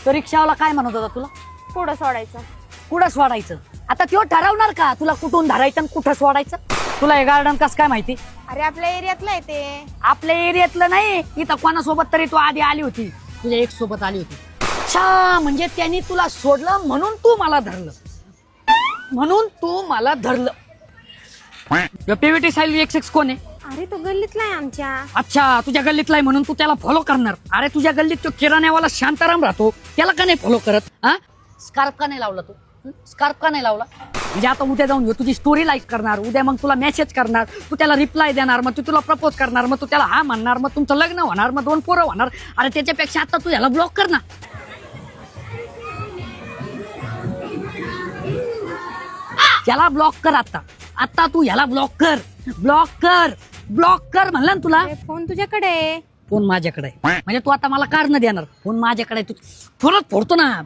तो रिक्षावाला काय म्हणत होता तुला? पुढं सोडायचं. कुठं सोडायचं? आता तो ठरवणार का तुला कुठून धरायचं आणि कुठं सोडायचं? तुला हे गार्डन कसं काय माहिती? अरे आपल्या एरियातलं आहे ते. आपल्या एरियातलं नाही, इथं कोणासोबत तरी तू आधी आली होती, तुझ्या एक सोबत आली होती. अच्छा, म्हणजे त्यांनी तुला सोडलं म्हणून तू मला धरलं, म्हणून तू मला धरलं. पीव्हीटी साईल एक्स कोण आहे? अरे तो गल्लीतला आहे आमच्या. अच्छा, तुझ्या गल्लीतला आहे म्हणून तू त्याला फॉलो करणार. अरे तुझ्या गल्लीत तो किराण्यावाला शांताराम राहतो, त्याला का नाही फॉलो करत? हा, स्कार्फ का नाही लावला तू? स्कार्फ का नाही लावला? म्हणजे आता उद्या जाऊन तुझी स्टोरी लाईक करणार, उद्या मग तुला मेसेज करणार, तू त्याला रिप्लाय देणार, मग तू तुला प्रपोज करणार, मग तू त्याला हा म्हणणार, मग तुमचं लग्न होणार, मग 2 पोरं होणार. अरे त्याच्यापेक्षा आता तू याला ब्लॉक कर ना. याला ब्लॉक कर आता. आता तू याला ब्लॉक कर, ब्लॉक कर, ब्लॉक कर म्हणलं ना तुला. अरे फोन तुझ्याकडे आहे. फोन माझ्याकडे आहे म्हणजे तू आता मला कारण देणार. फोन माझ्याकडे आहे, तू फोनच फोडतो ना.